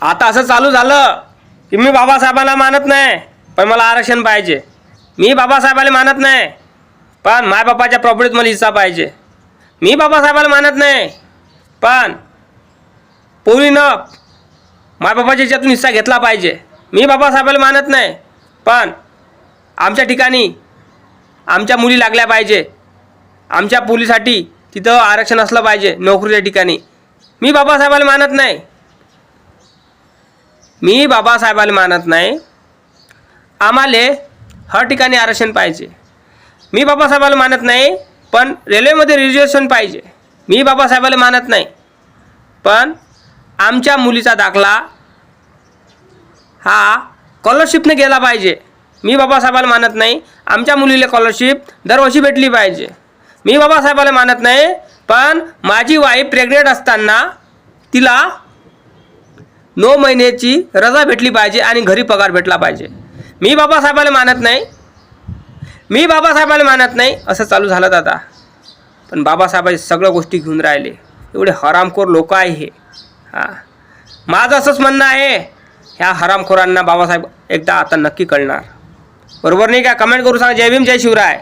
आता असं चालू झालं की मी बाबासाहेबांना मानत नाही पण मला आरक्षण पाहिजे. मी बाबासाहेबाला मानत नाही पण मायबापाच्या प्रॉपर्टीत मला हिस्सा पाहिजे. मी बाबासाहेबाला मानत नाही पण पोरीनं मायबापाच्या ह्याच्यातून हिस्सा घेतला पाहिजे. मी बाबासाहेबाला मानत नाही पण आमच्या ठिकाणी आमच्या मुली लागल्या पाहिजे. आमच्या मुलीसाठी तिथं आरक्षण असलं पाहिजे नोकरीच्या ठिकाणी. मी बाबासाहेबाला मानत नाही. मी बाबासाहेबाला मानत नाही. आम्हाला हर ठिकाणी आरक्षण पाहिजे. मी बाबासाहेबाला मानत नाही पण रेल्वेमध्ये रिझर्वेशन पाहिजे. मी बाबासाहेबाला मानत नाही पण आमच्या मुलीचा दाखला हा स्कॉलरशिपने गेला पाहिजे. मी बाबासाहेबाला मानत नाही. आमच्या मुलीला स्कॉलरशिप दरवर्षी भेटली पाहिजे. मी बाबासाहेबाला मानत नाही पण माझी वाईफ प्रेग्नेंट असताना तिला 9 महिन्याची रजा भेटली पाहिजे आणि घरी पगार भेटला पाहिजे. मी बाबासाहेबाला मानत नाही. मी बाबासाहेबाला मानत नाही असं चालू झालं दादा. पण बाबासाहेबांनी सगळ्या गोष्टी घेऊन राहिले. एवढे हरामखोर लोक आहे हे. माझं असंच म्हणणं आहे ह्या हरामखोरांना बाबासाहेब एकदा आता नक्की कळणार. बरोबर नाही का? कमेंट करून सांगा. जय भीम जय शिवराय.